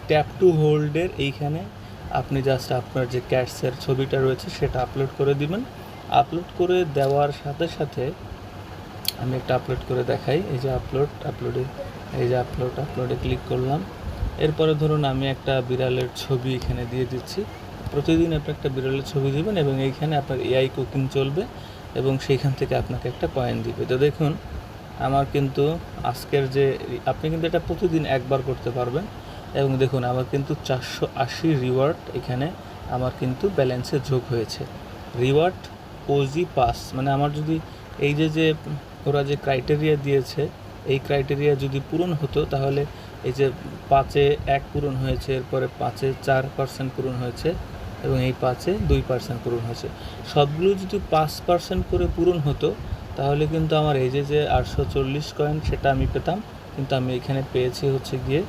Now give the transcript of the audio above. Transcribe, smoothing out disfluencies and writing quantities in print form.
Tap two হোল্ডের এইখানে আপনি just আপনার যে ক্যাটসের ছবিটা রয়েছে সেটা আপলোড করে দিবেন। আপলোড করে দেওয়ার সাথে সাথে আমি একটা আপলোড করে দেখাই। এই যে আপলোডে ক্লিক করলাম। এরপরে ধরুন আমি একটা বিড়ালের ছবি এখানে দিয়ে দিচ্ছি। প্রতিদিন আপনি একটা বিড়ালের ছবি দিবেন এবং এইখানে আপনার এআই কুকিং চলবে এবং সেইখান থেকে আপনাকে একটা কয়েন দিবে। তো দেখুন আমার কিন্তু আজকের যে আপনি কিন্তু এটা প্রতিদিন একবার করতে পারবেন এবং দেখুন আমার কিন্তু 480 রিওয়ার্ড এখানে আমার কিন্তু ব্যালেন্সে যোগ হয়েছে। রিওয়ার্ড ওজি পাস মানে আমার যদি এই যে ওরা যে ক্রাইটেরিয়া দিয়েছে এই ক্রাইটেরিয়া যদি পূরণ হতো তাহলে এই যে 5-এ 1 পূরণ হয়েছে, এরপরে 5-এ 4% পূরণ হয়েছে এবং এই 5-এ 2% পূরণ হয়েছে, সবগুলো যদি 5% করে পূরণ হতো তাহলে কিন্তু আমার এই যে 840 কয়েন সেটা আমি পেতাম, কিন্তু আমি এখানে পেয়েছি হচ্ছে গিয়ে